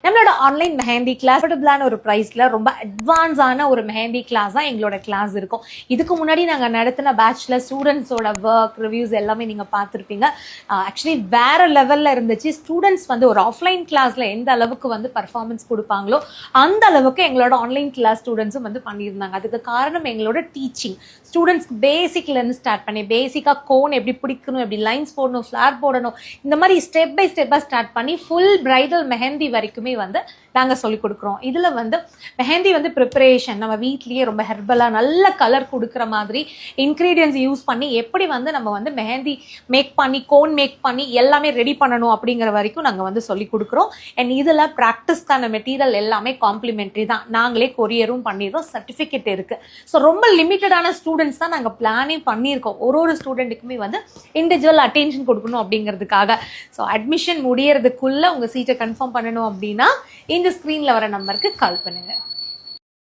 நம்மளோட online mehndi class அஃபோர்டபுளான ஒரு ப்ரைஸ்ல ரொம்ப அட்வான்ஸான ஒரு மெஹந்தி கிளாஸ் தான் எங்களோட கிளாஸ் இருக்கும். இதுக்கு முன்னாடி நாங்கள் நடத்தின பேட்ச்ல ஸ்டூடெண்ட்ஸோட ஒர்க் ரிவ்யூஸ் எல்லாமே நீங்கள் பார்த்துருப்பீங்க. ஆக்சுவலி வேற லெவலில் இருந்துச்சு. ஸ்டூடெண்ட்ஸ் வந்து ஒரு ஆஃப்லைன் கிளாஸ்ல எந்த அளவுக்கு வந்து பர்ஃபார்மன்ஸ் கொடுப்பாங்களோ அந்த அளவுக்கு எங்களோட ஆன்லைன் கிளாஸ் ஸ்டூடெண்ட்ஸும் வந்து பண்ணியிருந்தாங்க. அதுக்கு காரணம் எங்களோட டீச்சிங். ஸ்டூடெண்ட்ஸ்க்கு பேசிக்லேருந்து ஸ்டார்ட் பண்ணி பேசிக்காக கோன் எப்படி பிடிக்கணும், எப்படி லைன்ஸ் போடணும், ஃப்ளார் போடணும், இந்த மாதிரி ஸ்டெப் பை ஸ்டெப்பாக ஸ்டார்ட் பண்ணி ஃபுல் பிரைடல் மெஹந்தி வரைக்குமே வந்து நாங்கள் சொல்லிக் கொடுக்குறோம். இதில் வந்து மெஹந்தி வந்து ப்ரிப்பரேஷன் நம்ம வீட்லேயே ரொம்ப ஹெர்பலாக நல்ல கலர் கொடுக்குற மாதிரி இன்க்ரீடியன்ஸ் யூஸ் பண்ணி எப்படி வந்து நம்ம வந்து மெஹந்தி மேக் பண்ணி கோன் மேக் பண்ணி எல்லாமே ரெடி பண்ணணும் அப்படிங்கிற வரைக்கும் நாங்கள் வந்து சொல்லிக் கொடுக்குறோம். அண்ட் இதில் ப்ராக்டிஸ்க்கான மெட்டீரியல் எல்லாமே காம்ப்ளிமெண்ட்ரி தான். நாங்களே கொரியரும் பண்ணிடுறோம், சர்டிஃபிகேட் இருக்குது. ஸோ ரொம்ப லிமிட்டடான ஸ்டூடெண்ட்ஸ் தான் நாங்கள் பிளானே பண்ணியிருக்கோம். ஒரு ஸ்டூடெண்ட்டுக்குமே வந்து இண்டிவிஜுவல் அட்டென்ஷன் கொடுக்கணும் அப்படிங்கிறதுக்காக. ஸோ அட்மிஷன் முடியறதுக்குள்ளே உங்கள் சீட்டை கன்ஃபார்ம் பண்ணணும் அப்படின்னா இந்த ஸ்க்ரீனில் வர நம்பருக்கு கால் பண்ணுங்கள்.